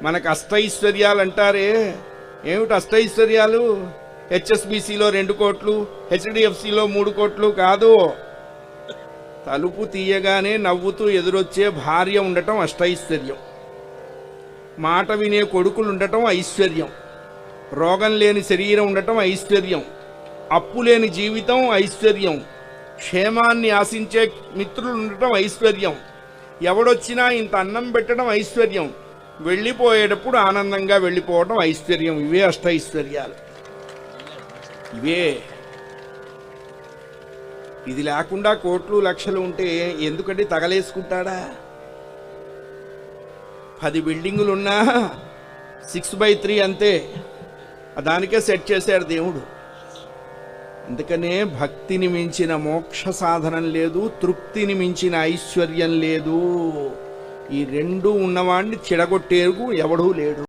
మనకు అష్టైశ్వర్యాలు అంటారే, ఏమిటి అష్టైశ్వర్యాలు? హెచ్ఎస్బిసిలో 2 కోట్లు, హెచ్డిఎఫ్సిలో 3 కోట్లు కాదు. తలుపు తీయగానే నవ్వుతూ ఎదురొచ్చే భార్య ఉండటం అష్టైశ్వర్యం, మాట వినే కొడుకులు ఉండటం ఐశ్వర్యం, రోగం లేని శరీరం ఉండటం ఐశ్వర్యం, అప్పు లేని జీవితం ఐశ్వర్యం, క్షేమాన్ని ఆశించే మిత్రులు ఉండటం ఐశ్వర్యం, ఎవడొచ్చినా ఇంత అన్నం పెట్టడం ఐశ్వర్యం, వెళ్ళిపోయేటప్పుడు ఆనందంగా వెళ్ళిపోవడం ఐశ్వర్యం. ఇవే అష్టైశ్వర్యాలు, ఇవే. ఇది లేకుండా కోట్లు లక్షలు ఉంటే ఎందుకంటే తగలేసుకుంటాడా? 10 బిల్డింగులున్నా 6/3 అంతే, దానికే సెట్ చేశాడు దేవుడు. అందుకనే భక్తిని మించిన మోక్ష సాధనం లేదు, తృప్తిని మించిన ఐశ్వర్యం లేదు. ఈ 2 ఉన్నవాడిని చెడగొట్టేరుకు ఎవడూ లేడు.